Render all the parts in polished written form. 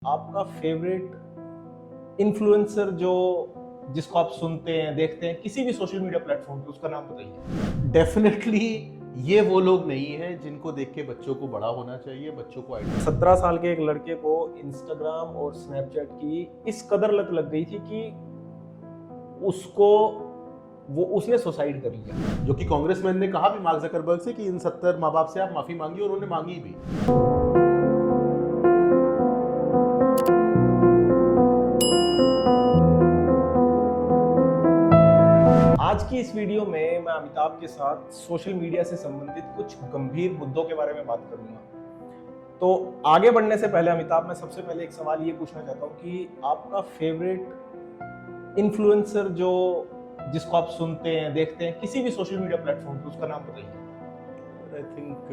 आपका favourite influencer जो जिसको आप सुनते हैं देखते हैं किसी भी सोशल मीडिया प्लेटफॉर्म पे, उसका नाम बताइए। डेफिनेटली ये वो लोग नहीं हैं जिनको देख के बच्चों को बड़ा होना चाहिए, बच्चों को आइडिया। 17 साल के एक लड़के को इंस्टाग्राम और स्नैपचैट की इस कदर लत लग गई थी कि उसने सुसाइड कर लिया। जो कि कांग्रेसमैन ने कहा भी मार्क जकरबर्ग से कि इन 70 माँ बाप से आप माफी मांगिए, और उन्होंने मांगी भी। आज की इस वीडियो में मैं अमिताभ के साथ सोशल मीडिया से संबंधित कुछ गंभीर मुद्दों के बारे में बात करूंगा। तो आगे बढ़ने से पहले अमिताभ, मैं सबसे पहले एक सवाल ये पूछना चाहता हूँ कि आपका फेवरेट इन्फ्लुएंसर जो जिसको आप सुनते हैं देखते हैं किसी भी सोशल मीडिया प्लेटफॉर्म पे, उसका नाम बताइए। I think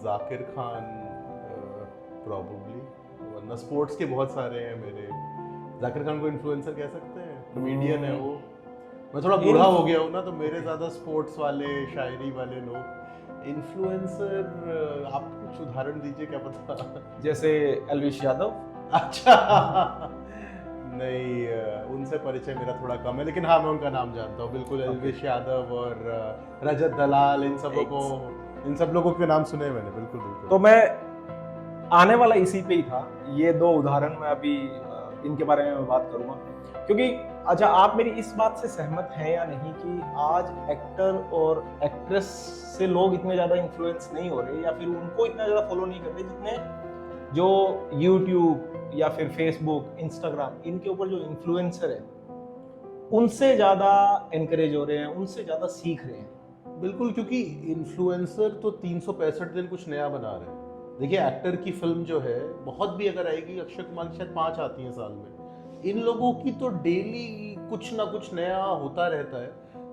Zakir Khan probably, वरना स्पोर्ट्स के बहुत सारे हैं मेरे। जाकिर खान को इन्फ्लुएंसर कह सकते हैं, कॉमेडियन है वो। मैं थोड़ा बूढ़ा हो गया हूँ ना, तो मेरे ज़्यादा स्पोर्ट्स वाले, शायरी वाले लोग। इन्फ्लुएंसर आप कुछ उदाहरण दीजिए, क्या पता। जैसे एल्विश यादव। अच्छा नहीं, उनसे परिचय मेरा थोड़ा कम है, लेकिन हाँ, मैं उनका नाम जानता हूँ बिल्कुल। एल्विश यादव और रजत दलाल, इन सब लोगों के नाम सुने मैंने, बिल्कुल बिल्कुल। तो मैं आने वाला इसी पे ही था। ये दो उदाहरण मैं अभी इनके बारे में बात करूंगा, क्योंकि अच्छा, आप मेरी इस बात से सहमत हैं या नहीं कि आज एक्टर और एक्ट्रेस से लोग इतने ज्यादा इन्फ्लुएंस नहीं हो रहे, या फिर उनको इतना ज्यादा फॉलो नहीं करते जितने जो यूट्यूब या फिर फेसबुक, इंस्टाग्राम, इनके ऊपर जो इन्फ्लुएंसर है उनसे ज्यादा एनकरेज हो रहे हैं, उनसे ज्यादा सीख रहे हैं। बिल्कुल, क्योंकि इन्फ्लुएंसर तो 365 दिन कुछ नया बना रहे हैं। देखिए, एक्टर की फिल्म जो है बहुत भी अगर आएगी, अक्षय कुमार की शायद 5 आती हैं साल में, इन लोगों की तो डेली कुछ ना कुछ नया होता रहता है।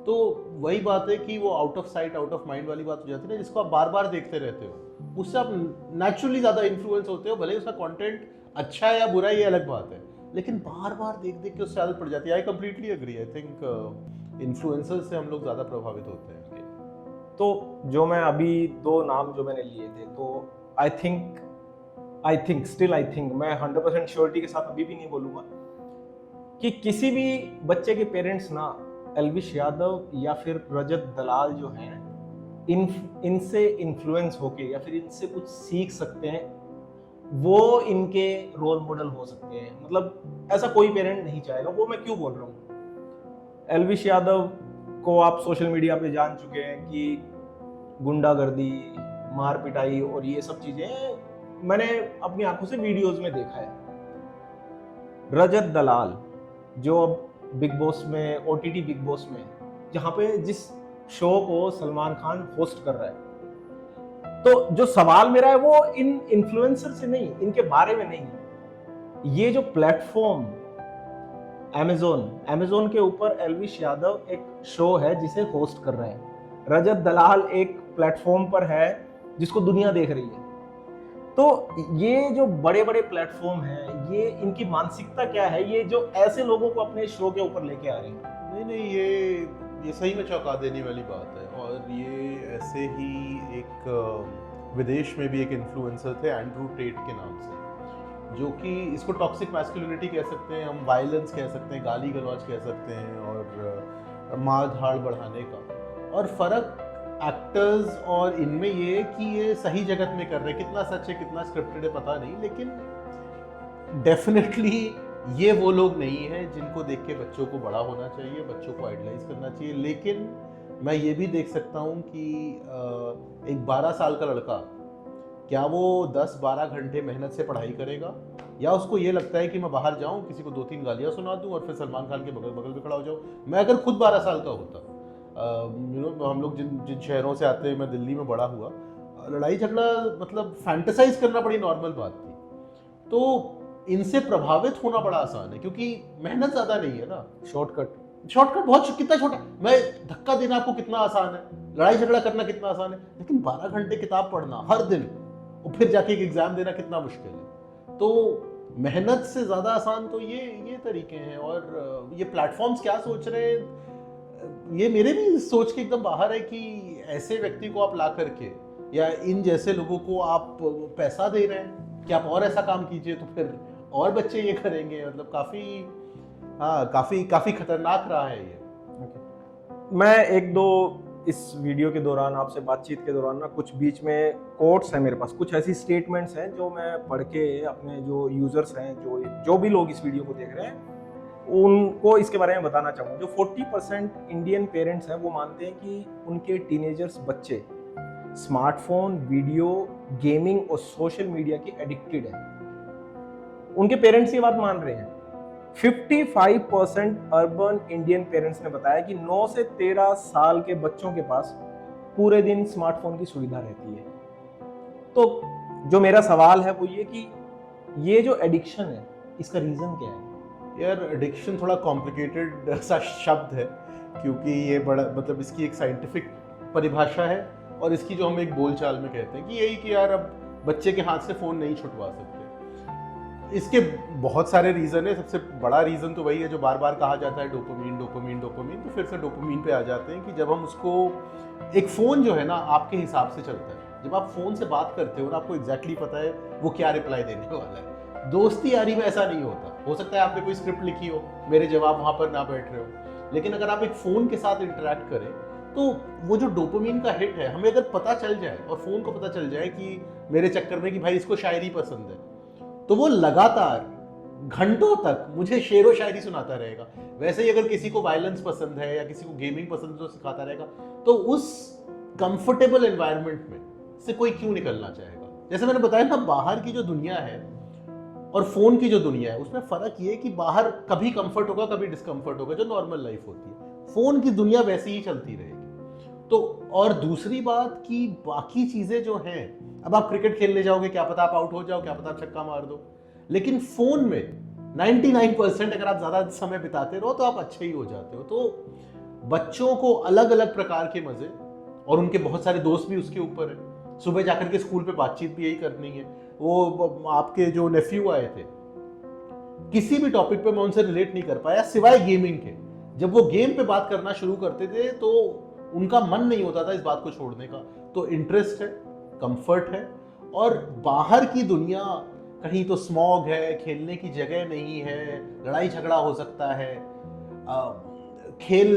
तो वही बात है कि वो out of sight out of mind वाली बात हो जाती है ना, जिसको आप बार बार देखते रहते हो, उससे आप नेचुरली ज़्यादा इन्फ्लुएंस होते हो। भले उसका कंटेंट अच्छा है या बुरा, ये अलग बात है, लेकिन बार बार देख देख के उससे आदत पड़ जाती है। I completely agree. I think influencer से हम लोग ज़्यादा प्रभावित होते हैं। तो जो मैं अभी दो नाम जो मैंने लिए थे, तो आई थिंक स्टिल मैं 100% श्योरिटी के साथ अभी भी नहीं बोलूंगा कि किसी भी बच्चे के पेरेंट्स ना एल्विश यादव या फिर रजत दलाल जो हैं इनसे इन्फ्लुएंस होके या फिर इनसे कुछ सीख सकते हैं, वो इनके रोल मॉडल हो सकते हैं। मतलब ऐसा कोई पेरेंट नहीं चाहेगा। वो मैं क्यों बोल रहा हूँ, एल्विश यादव को आप सोशल मीडिया पे जान चुके हैं कि गुंडागर्दी, मार पिटाई और ये सब चीजें मैंने अपनी आंखों से वीडियोस में देखा है। रजत दलाल जो अब बिग बॉस में, ओटीटी बिग बॉस में, जहां पे जिस शो को सलमान खान होस्ट कर रहा है, तो जो सवाल मेरा है वो इन इन्फ्लुएंसर से नहीं, इनके बारे में नहीं। ये जो प्लेटफॉर्म अमेजोन के ऊपर एल्विश यादव एक शो है जिसे होस्ट कर रहे हैं, रजत दलाल एक प्लेटफॉर्म पर है जिसको दुनिया देख रही है। तो ये जो बड़े बड़े प्लेटफॉर्म हैं, ये इनकी मानसिकता क्या है, ये जो ऐसे लोगों को अपने शो के ऊपर लेके आ रहे हैं? नहीं, ये सही में चौंका देने वाली बात है। और ये ऐसे ही एक विदेश में भी एक इन्फ्लुएंसर थे, एंड्रू टेट के नाम से, जो कि इसको टॉक्सिक मैस्कुलिनिटी कह सकते हैं, हम वायलेंस कह सकते हैं, गाली गलौज कह सकते हैं, और मार धाड़ बढ़ाने का। और फर्क एक्टर्स और इनमें ये है कि ये सही जगत में कर रहे हैं। कितना सच है, कितना स्क्रिप्टेड है, पता नहीं, लेकिन डेफिनेटली ये वो लोग नहीं हैं जिनको देख के बच्चों को बड़ा होना चाहिए, बच्चों को आइडलाइज करना चाहिए। लेकिन मैं ये भी देख सकता हूँ कि एक 12 साल का लड़का, क्या वो 10-12 घंटे मेहनत से पढ़ाई करेगा, या उसको ये लगता है कि मैं बाहर जाऊँ, किसी को 2-3 गालियाँ सुना दूँ और फिर सलमान खान के बगल बगल पे खड़ा हो जाऊँ। मैं अगर खुद 12 साल का होता, हम लोग जिन शहरों से आते हैं, मैं दिल्ली में बड़ा हुआ, लड़ाई झगड़ा मतलब फैंटेसाइज करना बड़ी नॉर्मल बात थी। तो इनसे प्रभावित होना बड़ा आसान है, क्योंकि मेहनत ज़्यादा नहीं है ना। शॉर्टकट बहुत, कितना छोटा, मैं धक्का देना आपको कितना आसान है, लड़ाई झगड़ा करना कितना आसान है, लेकिन 12 घंटे किताब पढ़ना हर दिन और फिर जाके एक एग्जाम देना कितना मुश्किल है। तो मेहनत से ज़्यादा आसान तो ये तरीके हैं। और ये प्लेटफॉर्म्स क्या सोच रहे हैं, ये मेरे भी सोच के एकदम बाहर है कि ऐसे व्यक्ति को आप ला करके, या इन जैसे लोगों को आप पैसा दे रहे हैं कि आप और ऐसा काम कीजिए, तो फिर और बच्चे ये करेंगे, मतलब काफी खतरनाक रहा है ये। मैं एक दो इस वीडियो के दौरान आपसे बातचीत के दौरान ना कुछ बीच में कोट्स हैं मेरे पास, कुछ ऐसी स्टेटमेंट्स हैं जो मैं पढ़ के अपने जो यूजर्स हैं, जो भी लोग इस वीडियो को देख रहे हैं, उनको इसके बारे में बताना चाहूँगा। जो 40% इंडियन पेरेंट्स हैं वो मानते हैं कि उनके टीनेजर्स बच्चे स्मार्टफोन, वीडियो गेमिंग और सोशल मीडिया के एडिक्टेड हैं। उनके पेरेंट्स ये बात मान रहे हैं। 55% अर्बन इंडियन पेरेंट्स ने बताया कि 9 से 13 साल के बच्चों के पास पूरे दिन स्मार्टफोन की सुविधा रहती है। तो जो मेरा सवाल है वो ये कि ये जो एडिक्शन है इसका रीजन क्या है? यार एडिक्शन थोड़ा कॉम्प्लिकेटेड सा शब्द है, क्योंकि ये बड़ा मतलब इसकी एक साइंटिफिक परिभाषा है और इसकी जो हम एक बोलचाल में कहते हैं कि यही कि यार अब बच्चे के हाथ से फ़ोन नहीं छुटवा सकते। इसके बहुत सारे रीज़न है। सबसे बड़ा रीज़न तो वही है जो बार बार कहा जाता है, डोपामीन डोपामीन डोपामीन। तो फिर से डोपामीन पे आ जाते हैं कि जब हम उसको, एक फ़ोन जो है ना आपके हिसाब से चलता है। जब आप फ़ोन से बात करते हो ना, आपको एग्जैक्टली पता है वो क्या रिप्लाई देने वाला है। दोस्ती यारी में ऐसा नहीं होता। हो सकता है आपने कोई स्क्रिप्ट लिखी हो, मेरे जवाब वहाँ पर ना बैठ रहे हो, लेकिन अगर आप एक फ़ोन के साथ इंटरेक्ट करें तो वो जो डोपामीन का हिट है, हमें अगर पता चल जाए और फ़ोन को पता चल जाए कि मेरे चक्कर में कि भाई इसको शायरी पसंद है, तो वो लगातार घंटों तक मुझे शेर व शायरी सुनाता रहेगा। वैसे ही अगर किसी को वायलेंस पसंद है या किसी को गेमिंग पसंद है तो सिखाता रहेगा। तो उस कंफर्टेबल एनवायरनमेंट में से कोई क्यों निकलना चाहेगा? जैसे मैंने बताया ना, बाहर की जो दुनिया है और फोन की जो दुनिया है उसमें फर्क ये है कि बाहर कभी कंफर्ट होगा, कभी डिस्कंफर्ट होगा, जो नॉर्मल लाइफ होती है। फोन की दुनिया वैसी ही चलती रहेगी। तो और दूसरी बात कि बाकी चीजें जो हैं, अब आप क्रिकेट खेलने जाओगे, क्या पता आप आउट हो जाओ, क्या पता आप छक्का मार दो, लेकिन फोन में 99% अगर आप ज्यादा समय बिताते रहो तो आप अच्छे ही हो जाते हो। तो बच्चों को अलग अलग प्रकार के मजे, और उनके बहुत सारे दोस्त भी उसके ऊपर है। सुबह जाकर के स्कूल पे बातचीत भी यही करनी है। वो आपके जो नेफ्यू आए थे, किसी भी टॉपिक पे मैं उनसे रिलेट नहीं कर पाया सिवाय गेमिंग के। जब वो गेम पे बात करना शुरू करते थे तो उनका मन नहीं होता था इस बात को छोड़ने का। तो इंटरेस्ट है, कंफर्ट है, और बाहर की दुनिया, कहीं तो स्मॉग है, खेलने की जगह नहीं है, लड़ाई झगड़ा हो सकता है, खेल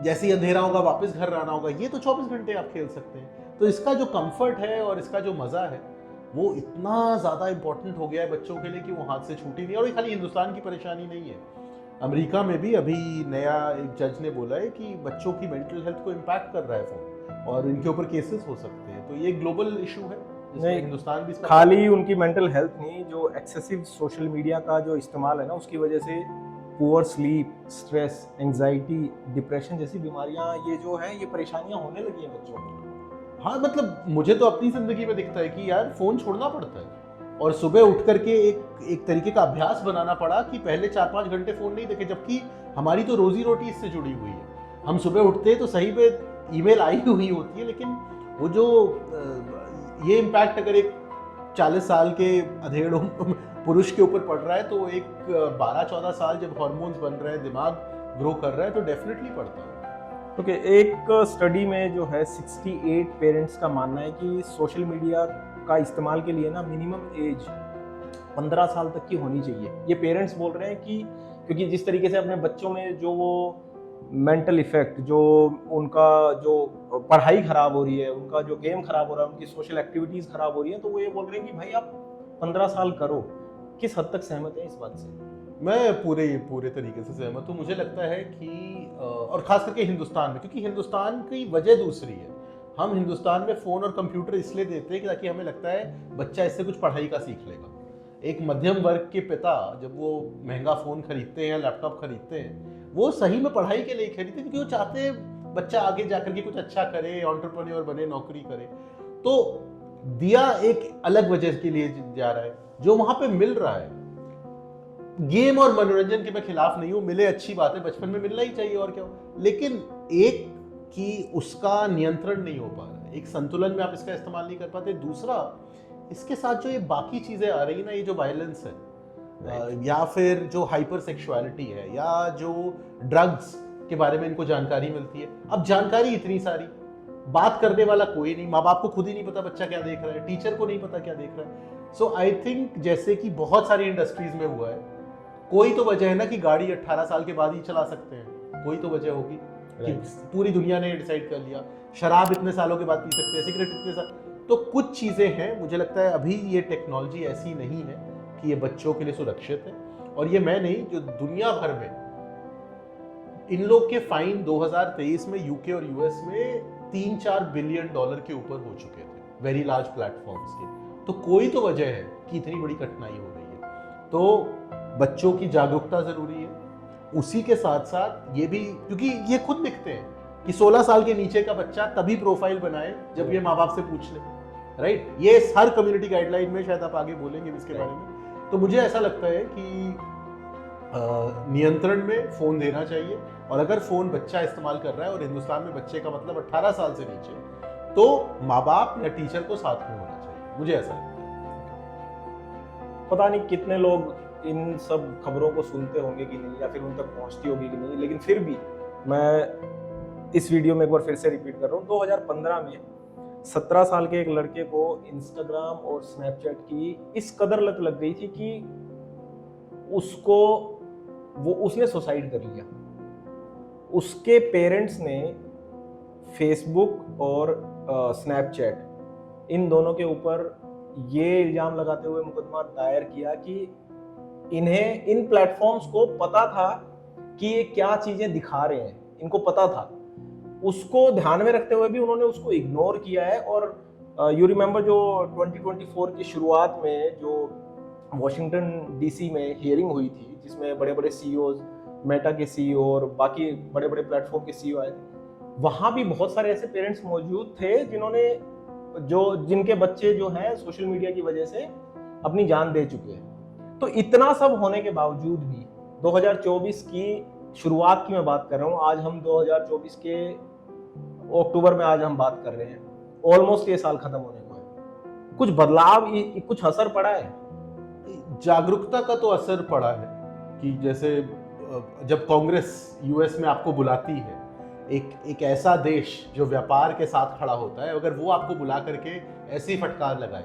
जैसे ही अंधेरा होगा वापस घर आना होगा, ये तो 24 घंटे आप खेल सकते हैं। तो इसका जो कंफर्ट है और इसका जो मजा है वो इतना ज्यादा इंपॉर्टेंट हो गया है बच्चों के लिए कि वो हाथ से छूटी नहीं। और ये खाली हिंदुस्तान की परेशानी नहीं है, अमेरिका में भी अभी नया एक जज ने बोला है कि बच्चों की मेंटल हेल्थ को इम्पैक्ट कर रहा है फोन, और इनके ऊपर केसेस हो सकते हैं। तो ये ग्लोबल इशू है जिसमें हिंदुस्तान भी खाली उनकी मेंटल हेल्थ नहीं, जो एक्सेसिव सोशल मीडिया का जो इस्तेमाल है ना, उसकी वजह से poor sleep, stress, anxiety, depression जैसी बीमारियां, ये जो है ये परेशानियां होने लगी हैं बच्चों को। हाँ, मतलब मुझे तो अपनी जिंदगी में दिखता है कि यार फोन छोड़ना पड़ता है, और सुबह उठ करके एक तरीके का अभ्यास बनाना पड़ा कि पहले 4-5 घंटे फोन नहीं देखे, जबकि हमारी तो रोजी रोटी इससे जुड़ी हुई है। हम सुबह उठते हैं तो सही पे ईमेल आई हुई होती है, लेकिन वो जो ये इम्पैक्ट अगर एक 40 साल के अधेड़ पुरुष के ऊपर पड़ रहा है, तो एक 12-14 साल जब हार्मोन्स बन रहे हैं, दिमाग ग्रो कर रहा है, तो डेफिनेटली पड़ता है। ओके, एक स्टडी में जो है 68 पेरेंट्स का मानना है कि सोशल मीडिया का इस्तेमाल के लिए ना मिनिमम एज 15 साल तक की होनी चाहिए। ये पेरेंट्स बोल रहे हैं कि क्योंकि जिस तरीके से अपने बच्चों में जो वो मेंटल इफेक्ट, जो उनका जो पढ़ाई खराब हो रही है, उनका जो गेम खराब हो रहा है, उनकी सोशल एक्टिविटीज खराब हो रही है, तो वो ये बोल रहे हैं कि भाई आप 15 साल करो। किस हद तक सहमत है इस बात से? मैं पूरे तरीके से सहमत हूँ। मुझे लगता है कि और खास करके हिंदुस्तान में, क्योंकि हिंदुस्तान की वजह दूसरी है। हम हिंदुस्तान में फ़ोन और कंप्यूटर इसलिए देते हैं कि ताकि हमें लगता है बच्चा इससे कुछ पढ़ाई का सीख लेगा। एक मध्यम वर्ग के पिता जब वो महंगा फ़ोन खरीदते हैं या लैपटॉप खरीदते हैं, वो सही में पढ़ाई के लिए खरीदते हैं, क्योंकि वो चाहते हैं बच्चा आगे जाकर के कुछ अच्छा करे, एंटरप्रेन्योर बने, नौकरी करे। तो दिया एक अलग वजह के लिए जा रहा है, जो वहाँ पे मिल रहा है। गेम और मनोरंजन के मैं खिलाफ नहीं हूँ, मिले अच्छी बात है, बचपन में मिलना ही चाहिए और क्या हो, लेकिन एक कि उसका नियंत्रण नहीं हो पा रहा है, एक संतुलन में आप इसका इस्तेमाल नहीं कर पाते। दूसरा, इसके साथ जो ये बाकी चीजें आ रही ना, ये जो वायलेंस है या फिर जो हाइपर सेक्सुअलिटी है या जो ड्रग्स के बारे में इनको जानकारी मिलती है। अब जानकारी इतनी सारी, बात करने वाला कोई नहीं, माँ बाप को खुद ही नहीं पता बच्चा क्या देख रहा है, टीचर को नहीं पता क्या देख रहा है। सो आई थिंक जैसे कि बहुत सारी इंडस्ट्रीज में हुआ है, कोई तो वजह है ना कि गाड़ी 18 साल के बाद ही चला सकते हैं, कोई तो वजह होगी कि पूरी दुनिया ने डिसाइड कर लिया। शराब इतने सालों के बाद पी सकते हैं, सिगरेट इतने साल, तो कुछ चीज़ें हैं। मुझे लगता है अभी ये टेक्नोलॉजी ऐसी नहीं है कि ये बच्चों के लिए सुरक्षित है। और ये मैं नहीं, जो दुनिया भर में इन लोग के फाइन 2023 में यूके और यूएस में 3-4 बिलियन डॉलर के ऊपर हो चुके थे, वेरी लार्ज प्लेटफॉर्म्स के। तो कोई तो वजह है कि इतनी बड़ी कठिनाई हो रही है। तो बच्चों की जागरूकता जरूरी है, उसी के साथ साथ ये भी, क्योंकि ये खुद दिखते हैं कि 16 साल के नीचे का बच्चा तभी प्रोफाइल बनाए जब ये माँ बाप से पूछ ले, राइट। ये हर कम्युनिटी गाइडलाइन में, शायद आप आगे बोलेंगे इसके बारे में। तो मुझे ऐसा लगता है कि नियंत्रण में फोन देना चाहिए, और अगर फोन बच्चा इस्तेमाल कर रहा है, और हिंदुस्तान में बच्चे का मतलब 18 साल से नीचे, तो माँ बाप या टीचर को साथ में होना चाहिए, मुझे ऐसा लगता है। पता नहीं कितने लोग इन सब खबरों को सुनते होंगे कि नहीं, या फिर उन तक पहुंचती होगी कि नहीं, लेकिन फिर भी मैं इस वीडियो में एक बार फिर से रिपीट कर रहा हूँ। 2015 में 17 साल के एक लड़के को इंस्टाग्राम और स्नैपचैट की इस कदर लत लग गई थी कि उसने सुसाइड कर लिया। उसके पेरेंट्स ने फेसबुक और स्नैपचैट, इन दोनों के ऊपर ये इल्जाम लगाते हुए मुकदमा दायर किया कि इन्हें इन प्लेटफॉर्म्स को पता था कि ये क्या चीजें दिखा रहे हैं, इनको पता था। उसको ध्यान में रखते हुए भी उन्होंने उसको इग्नोर किया है। और यू रिमेम्बर जो 2024 की शुरुआत में जो वॉशिंगटन डीसी में हियरिंग हुई थी, जिसमें बड़े बड़े सीईओज, मेटा के सीईओ और बाकी बड़े बड़े प्लेटफॉर्म के सीईओ आए थे, वहां भी बहुत सारे ऐसे पेरेंट्स मौजूद थे जिनके बच्चे जो हैं सोशल मीडिया की वजह से अपनी जान दे चुके हैं। तो इतना सब होने के बावजूद भी 2024 की शुरुआत की मैं बात कर रहा हूँ, आज हम 2024 के अक्टूबर में आज हम बात कर रहे हैं, ऑलमोस्ट ये साल खत्म होने को है। कुछ बदलाव, कुछ असर पड़ा है? जागरूकता का तो असर पड़ा है कि जैसे जब कांग्रेस यूएस में आपको बुलाती है, एक ऐसा देश जो व्यापार के साथ खड़ा होता है, अगर वो आपको बुला करके ऐसी फटकार लगाए,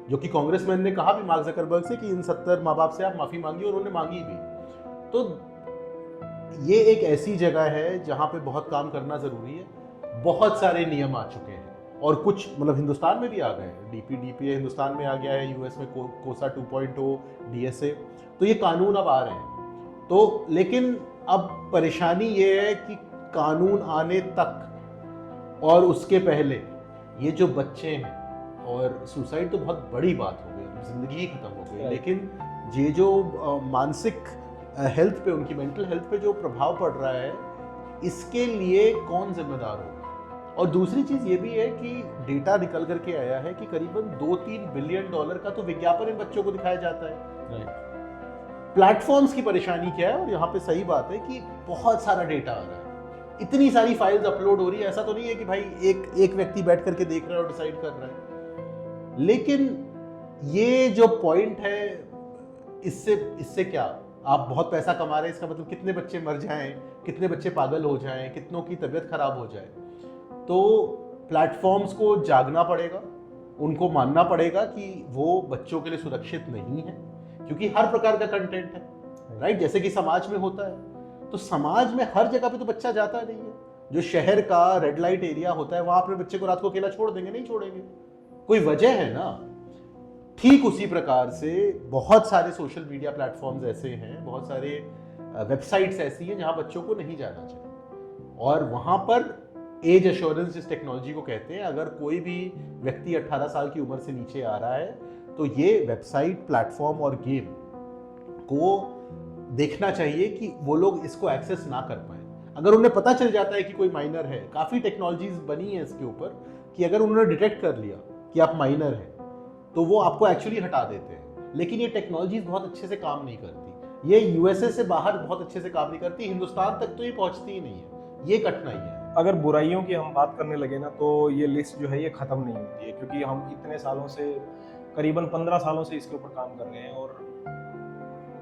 जो कि कांग्रेसमैन ने कहा भी मार्क जकरबर्ग से कि इन 70 माँ बाप से आप माफी मांगी, और उन्होंने मांगी भी। तो ये एक ऐसी जगह है जहां पे बहुत काम करना जरूरी है। बहुत सारे नियम आ चुके हैं, और कुछ मतलब हिंदुस्तान में भी आ गए हैं। डीपीए हिंदुस्तान में आ गया है, यूएस में कोसा 2.0, डीएसए, तो ये कानून अब आ रहे हैं। तो लेकिन अब परेशानी ये है कि कानून आने तक और उसके पहले ये जो बच्चे हैं, और सुसाइड तो बहुत बड़ी बात हो गई, जिंदगी ही खत्म हो गई, लेकिन ये जो मानसिक हेल्थ पे, उनकी मेंटल हेल्थ पे जो प्रभाव पड़ रहा है, इसके लिए कौन जिम्मेदार होगा। और दूसरी चीज ये भी है कि डेटा निकल करके आया है कि करीबन 2-3 बिलियन डॉलर का तो विज्ञापन इन बच्चों को दिखाया जाता है। प्लेटफॉर्म्स की परेशानी क्या है, और यहाँ पे सही बात है कि बहुत सारा डेटा आ रहा है, इतनी सारी फाइल्स अपलोड हो रही है। ऐसा तो नहीं है कि भाई एक व्यक्ति बैठ करके देख रहा है और डिसाइड कर रहा है, लेकिन ये जो पॉइंट है, इससे क्या, आप बहुत पैसा कमा रहे हैं, इसका मतलब कितने बच्चे मर जाएं, कितने बच्चे पागल हो जाएं, कितनों की तबीयत खराब हो जाए। तो प्लेटफॉर्म्स को जागना पड़ेगा, उनको मानना पड़ेगा कि वो बच्चों के लिए सुरक्षित नहीं है, क्योंकि हर प्रकार का कंटेंट है, राइट। जैसे कि समाज में होता है, तो समाज में हर जगह पे तो बच्चा जाता नहीं है। जो शहर का रेड लाइट एरिया होता है, वहां अपने बच्चे को रात को अकेला छोड़ देंगे? नहीं छोड़ेंगे, कोई वजह है ना। ठीक उसी प्रकार से बहुत सारे सोशल मीडिया प्लेटफॉर्म्स ऐसे हैं, बहुत सारे वेबसाइट्स ऐसी हैं जहां बच्चों को नहीं जाना चाहिए, और वहां पर एज एश्योरेंस जिस टेक्नोलॉजी को कहते हैं, अगर कोई भी व्यक्ति 18 साल की उम्र से नीचे आ रहा है, तो ये वेबसाइट, प्लेटफॉर्म और गेम को देखना चाहिए कि वो लोग इसको एक्सेस ना कर पाए। अगर उन्हें पता चल जाता है कि कोई माइनर है, काफ़ी टेक्नोलॉजीज बनी है इसके ऊपर, कि अगर उन्होंने डिटेक्ट कर लिया कि आप माइनर हैं, तो वो आपको एक्चुअली हटा देते हैं। लेकिन ये टेक्नोलॉजीज बहुत अच्छे से काम नहीं करती, ये यूएसए से बाहर बहुत अच्छे से काम नहीं करती, हिंदुस्तान तक तो ये पहुंचती ही नहीं है, ये कठिनाई है। अगर बुराइयों की हम बात करने लगे ना, तो ये लिस्ट जो है ये ख़त्म नहीं होती है, क्योंकि हम इतने सालों से, करीबन 15 सालों से इसके ऊपर काम कर रहे हैं, और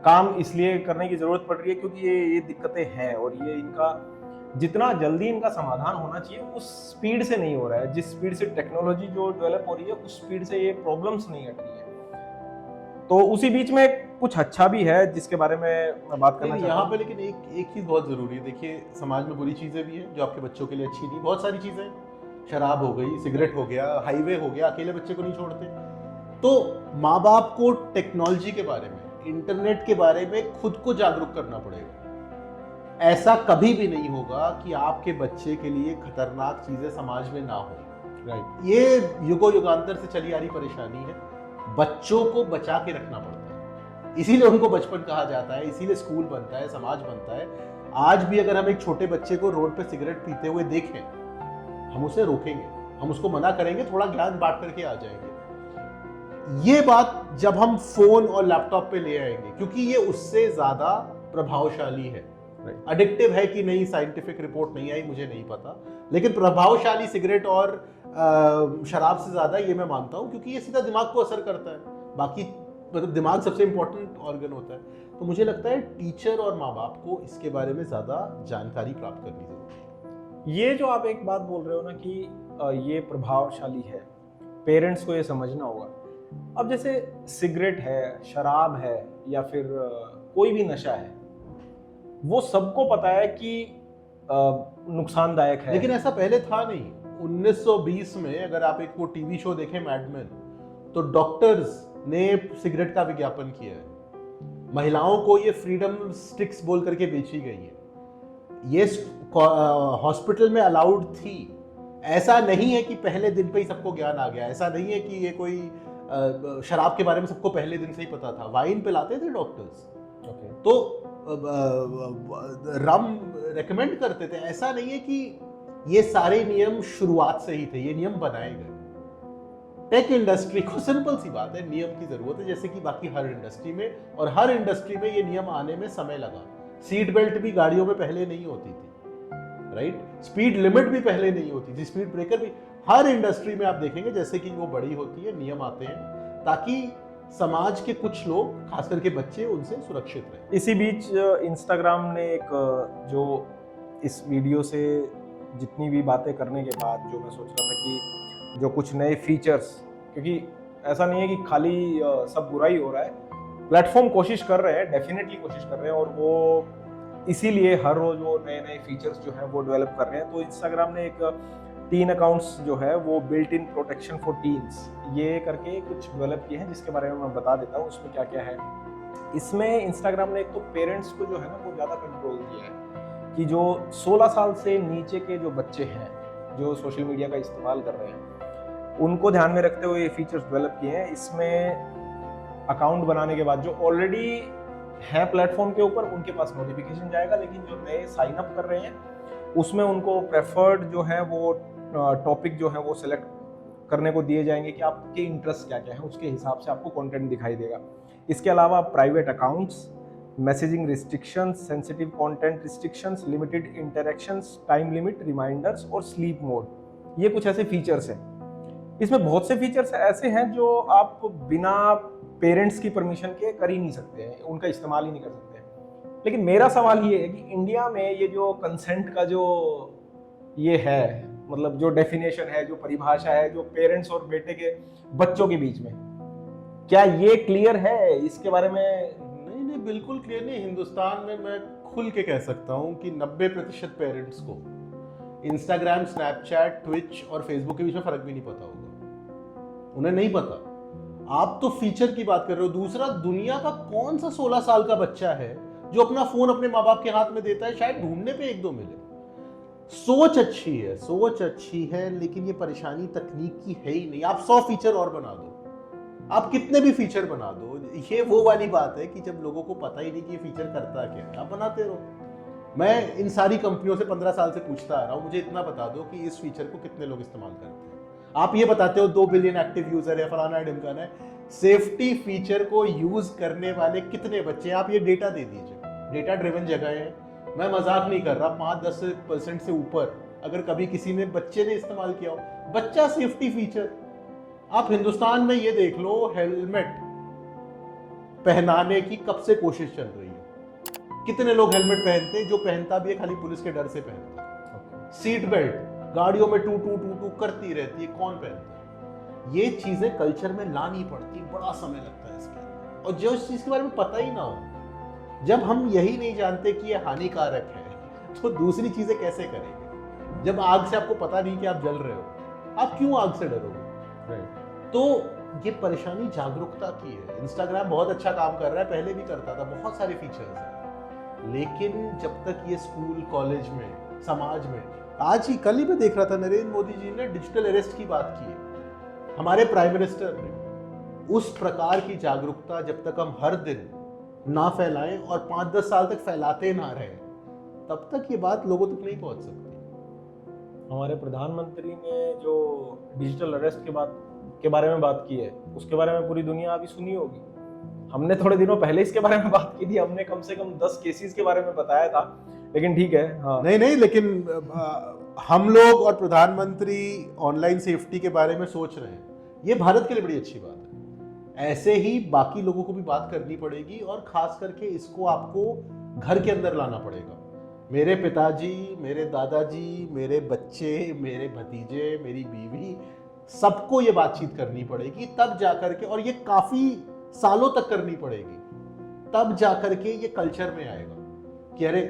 काम इसलिए करने की ज़रूरत पड़ रही है क्योंकि ये दिक्कतें हैं, और ये इनका जितना जल्दी इनका समाधान होना चाहिए उस स्पीड से नहीं हो रहा है। जिस स्पीड से टेक्नोलॉजी जो डेवलप हो रही है, उस स्पीड से ये प्रॉब्लम्स नहीं हट रही है। तो उसी बीच में कुछ अच्छा भी है जिसके बारे में मैं बात करना चाहता यहाँ हूँ। पे लेकिन एक चीज़ बहुत ज़रूरी है। देखिए, समाज में बुरी चीज़ें भी हैं जो आपके बच्चों के लिए अच्छी नहीं। बहुत सारी चीज़ें, शराब हो गई, सिगरेट हो गया, हाईवे हो गया, अकेले बच्चे को नहीं छोड़ते। तो माँ बाप को टेक्नोलॉजी के बारे में, इंटरनेट के बारे में खुद को जागरूक करना पड़ेगा। ऐसा कभी भी नहीं होगा कि आपके बच्चे के लिए खतरनाक चीज़ें समाज में ना हो। राइट। ये युगों युगांतर से चली आ रही परेशानी है। बच्चों को बचा के रखना पड़ता है, इसीलिए उनको बचपन कहा जाता है, इसीलिए स्कूल बनता है, समाज बनता है। आज भी अगर हम एक छोटे बच्चे को रोड पे सिगरेट पीते हुए देखें, हम उसे रोकेंगे, हम उसको मना करेंगे, थोड़ा ज्ञान बांट करके आ जाएंगे। ये बात जब हम फोन और लैपटॉप पे ले आएंगे, क्योंकि ये उससे ज्यादा प्रभावशाली है। एडिक्टिव है कि नहीं, साइंटिफिक रिपोर्ट नहीं आई, मुझे नहीं पता, लेकिन प्रभावशाली सिगरेट और शराब से ज्यादा ये मैं मानता हूं, क्योंकि ये सीधा दिमाग को असर करता है। बाकी मतलब दिमाग सबसे इंपॉर्टेंट ऑर्गन होता है। तो मुझे लगता है टीचर और माँ बाप को इसके बारे में ज्यादा जानकारी प्राप्त करनी जरूरी है। ये जो आप एक बात बोल रहे हो ना कि ये प्रभावशाली है, पेरेंट्स को ये समझना होगा। अब जैसे सिगरेट है, शराब है, या फिर कोई भी नशा है, वो सबको पता है कि नुकसानदायक है। लेकिन ऐसा पहले था नहीं। 1920 में अगर आप एक वो टीवी शो देखें मैडमेन, तो डॉक्टर्स ने सिगरेट का विज्ञापन किया है। महिलाओं को ये फ्रीडम स्टिक्स बोल करके बेची गई है। ये हॉस्पिटल में अलाउड थी। ऐसा नहीं है कि पहले दिन पे ही सबको ज्ञान आ गया। ऐसा नहीं है कि ये कोई शराब के बारे में सबको पहले दिन से ही पता था। वाइन पिलाते थे डॉक्टर्स, तो रम रेकमेंड करते थे। ऐसा नहीं है कि ये सारे नियम शुरुआत से ही थे, ये नियम बनाए गए। टेक इंडस्ट्री को सिंपल सी बात है, नियम की जरूरत है, जैसे कि बाकी हर इंडस्ट्री में। और हर इंडस्ट्री में ये नियम आने में समय लगा। सीट बेल्ट भी गाड़ियों में पहले नहीं होती थी, राइट? स्पीड लिमिट भी पहले नहीं होती थी, स्पीड ब्रेकर भी। हर इंडस्ट्री में आप देखेंगे जैसे कि वो बड़ी होती है, नियम आते हैं ताकि समाज के कुछ लोग, खास करके बच्चे, उनसे सुरक्षित रहे। इसी बीच इंस्टाग्राम ने एक जो इस वीडियो से जितनी भी बातें करने के बाद जो मैं सोच रहा था कि जो कुछ नए फीचर्स, क्योंकि ऐसा नहीं है कि खाली सब बुरा ही हो रहा है, प्लेटफॉर्म कोशिश कर रहे हैं, डेफिनेटली कोशिश कर रहे हैं, और वो इसीलिए हर रोज वो नए नए फीचर्स जो है वो डेवलप कर रहे हैं। तो इंस्टाग्राम ने एक टीन अकाउंट्स जो है वो built in protection for teens ये करके कुछ डेवलप किए हैं, जिसके बारे में मैं बता देता हूँ उसमें क्या क्या है। इसमें इंस्टाग्राम ने एक तो पेरेंट्स को जो है ना वो ज़्यादा कंट्रोल दिया है कि जो 16 साल से नीचे के जो बच्चे हैं जो सोशल मीडिया का इस्तेमाल कर रहे हैं, उनको ध्यान में रखते हुए ये फीचर्स डेवलप किए हैं। इसमें अकाउंट बनाने के बाद जो ऑलरेडी है प्लेटफॉर्म के ऊपर, उनके पास नोटिफिकेशन जाएगा, लेकिन जो नए साइन अप कर रहे हैं उसमें उनको प्रेफर्ड जो है वो टॉपिक जो है वो सिलेक्ट करने को दिए जाएंगे कि आपके इंटरेस्ट क्या क्या है, उसके हिसाब से आपको कंटेंट दिखाई देगा। इसके अलावा private accounts, messaging restrictions, sensitive content restrictions, limited interactions, time limit, reminders और स्लीप मोड, ये कुछ ऐसे फीचर्स हैं। इसमें बहुत से फीचर्स ऐसे हैं जो आप बिना पेरेंट्स की परमिशन के कर ही नहीं सकते हैं, उनका इस्तेमाल ही नहीं कर सकते। लेकिन मेरा सवाल ये है कि इंडिया में ये जो कंसेंट का जो ये है, मतलब जो डेफिनेशन है, जो परिभाषा है, जो पेरेंट्स और बेटे के बच्चों के बीच में, क्या ये क्लियर है? इसके बारे में नहीं, बिल्कुल क्लियर नहीं। हिंदुस्तान में मैं खुल के कह सकता हूँ कि 90% पेरेंट्स को इंस्टाग्राम, स्नैपचैट, ट्विच और फेसबुक के बीच में फर्क भी नहीं पता होगा। उन्हें नहीं पता। आप तो फीचर की बात कर रहे हो। दूसरा, दुनिया का कौन सा 16 साल का बच्चा है जो अपना फोन अपने माँ बाप के हाथ में देता है? शायद ढूंढने पे एक दो मिले। सोच अच्छी है, लेकिन ये परेशानी तकनीक की है ही नहीं। आप 100 फीचर और बना दो, आप कितने भी फीचर बना दो, ये वो वाली बात है कि जब लोगों को पता ही नहीं कि ये फीचर करता क्या है, आप बनाते रहो। मैं इन सारी कंपनियों से 15 साल से पूछता आ रहा हूँ, मुझे इतना बता दो कि इस फीचर को कितने लोग इस्तेमाल करते हैं। आप ये बताते हो 2 बिलियन एक्टिव यूजर है, फलाना है, ढिमकाना है। सेफ्टी फीचर को यूज करने वाले कितने बच्चे हैं? आप ये डेटा दे दीजिए। डेटा ड्रिवन जगह है, मैं मजाक नहीं कर रहा। 5-10% से ऊपर अगर कभी किसी ने बच्चे ने इस्तेमाल किया हो, बच्चा सेफ्टी फीचर। आप हिंदुस्तान में ये देख लो, हेलमेट पहनाने की कब से कोशिश चल रही है। कितने लोग हेलमेट पहनते हैं? जो पहनता भी है खाली पुलिस के डर से पहनता है। सीट बेल्ट गाड़ियों में टू टू टू टू करती रहती है, कौन पहनता है? ये चीजें कल्चर में लानी पड़ती, बड़ा समय लगता है इसके। और जो इस चीज के बारे में पता ही ना हो, जब हम यही नहीं जानते कि ये हानिकारक है तो दूसरी चीजें कैसे करेंगे? जब आग से आपको पता नहीं कि आप जल रहे हो, आप क्यों आग से डरोगे? तो ये परेशानी जागरूकता की है। इंस्टाग्राम बहुत अच्छा काम कर रहा है, पहले भी करता था, बहुत सारे फीचर्स हैं, लेकिन जब तक ये स्कूल कॉलेज में, समाज में, आज ही कल ही मैं देख रहा था नरेंद्र मोदी जी ने डिजिटल अरेस्ट की बात की है, हमारे प्राइम मिनिस्टर ने। उस प्रकार की जागरूकता जब तक हम हर दिन ना फैलाएं और 5-10 साल तक फैलाते ना रहें, तब तक ये बात लोगों तक नहीं पहुंच सकती। हमारे प्रधानमंत्री ने जो डिजिटल अरेस्ट के बारे में बात की है, उसके बारे में पूरी दुनिया अभी सुनी होगी। हमने थोड़े दिनों पहले इसके बारे में बात की थी, हमने कम से कम 10 केसेस के बारे में बताया था, लेकिन ठीक है। हाँ नहीं, लेकिन हम लोग और प्रधानमंत्री ऑनलाइन सेफ्टी के बारे में सोच रहे हैं, ये भारत के लिए बड़ी अच्छी बात है। ऐसे ही बाकी लोगों को भी बात करनी पड़ेगी और खास करके इसको आपको घर के अंदर लाना पड़ेगा। मेरे पिताजी, मेरे दादाजी, मेरे बच्चे, मेरे भतीजे, मेरी बीवी, सबको ये बातचीत करनी पड़ेगी, तब जाकर के, और ये काफी सालों तक करनी पड़ेगी, तब जाकर के ये कल्चर में आएगा कि अरे,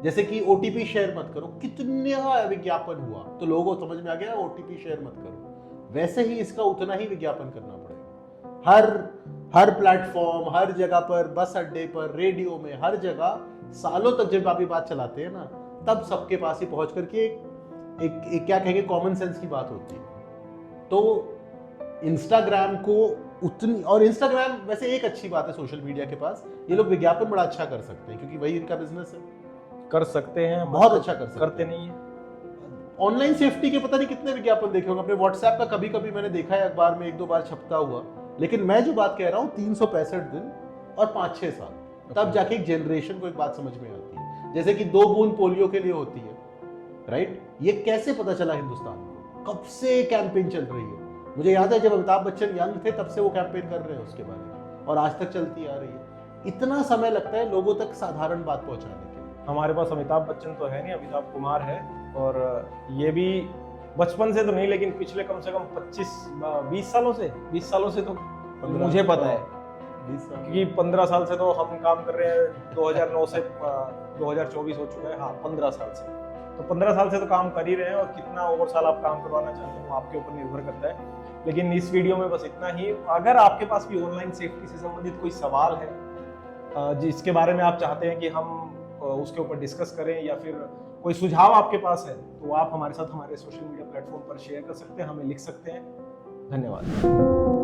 जैसे कि OTP शेयर मत करो, कितना विज्ञापन हुआ तो लोगों को समझ में आ गया OTP शेयर मत करो। वैसे ही इसका उतना ही विज्ञापन करना पड़ेगा, हर प्लेटफॉर्म, हर जगह पर, बस अड्डे पर, रेडियो में, हर जगह सालों तक जब आप ये बात चलाते हैं ना, तब सबके पास ही पहुंच करके एक क्या कहेंगे, कॉमन सेंस की बात होती है। तो इंस्टाग्राम को उतनी, और इंस्टाग्राम वैसे एक अच्छी बात है सोशल मीडिया के पास, ये लोग विज्ञापन बड़ा अच्छा कर सकते हैं क्योंकि वही इनका बिजनेस है। कर सकते हैं, बहुत अच्छा कर सकते हैं। करते नहीं है। ऑनलाइन सेफ्टी के पता नहीं कितने विज्ञापन देखे होंगे अपने व्हाट्सएप का, कभी कभी मैंने देखा है अखबार में 1-2 बार छपता हुआ, लेकिन मैं जो बात कह रहा हूँ 365 दिन और 5-6 साल, तब जाके एक जनरेशन को एक बात समझ में आती है। जैसे कि 2 बूंद पोलियो के लिए होती है, राइट? ये कैसे पता चला हिंदुस्तान को? कब से कैंपेन चल रही है? मुझे याद है जब अमिताभ बच्चन यंग थे तब से वो कैंपेन कर रहे हैं उसके बारे में, और आज तक चलती आ रही है। इतना समय लगता है लोगों तक साधारण बात पहुंचाने के लिए। हमारे पास अमिताभ बच्चन तो है नहीं, अमिताभ कुमार है, और ये भी बचपन से तो नहीं, लेकिन पिछले कम से कम 20 सालों से तो मुझे पता है, क्योंकि 15 साल से तो हम काम कर रहे हैं, 2009 से 2024 हो चुका है, हाँ 15 साल से, तो 15 साल से तो काम कर ही रहे हैं, और कितना और साल आप काम करवाना चाहते हैं वो आपके ऊपर निर्भर करता है। लेकिन इस वीडियो में बस इतना ही। अगर आपके पास भी ऑनलाइन सेफ्टी से संबंधित कोई सवाल है जिसके बारे में आप चाहते हैं कि हम उसके ऊपर डिस्कस करें, या फिर कोई सुझाव आपके पास है, तो आप हमारे साथ हमारे सोशल मीडिया प्लेटफॉर्म पर शेयर कर सकते हैं, हमें लिख सकते हैं। धन्यवाद।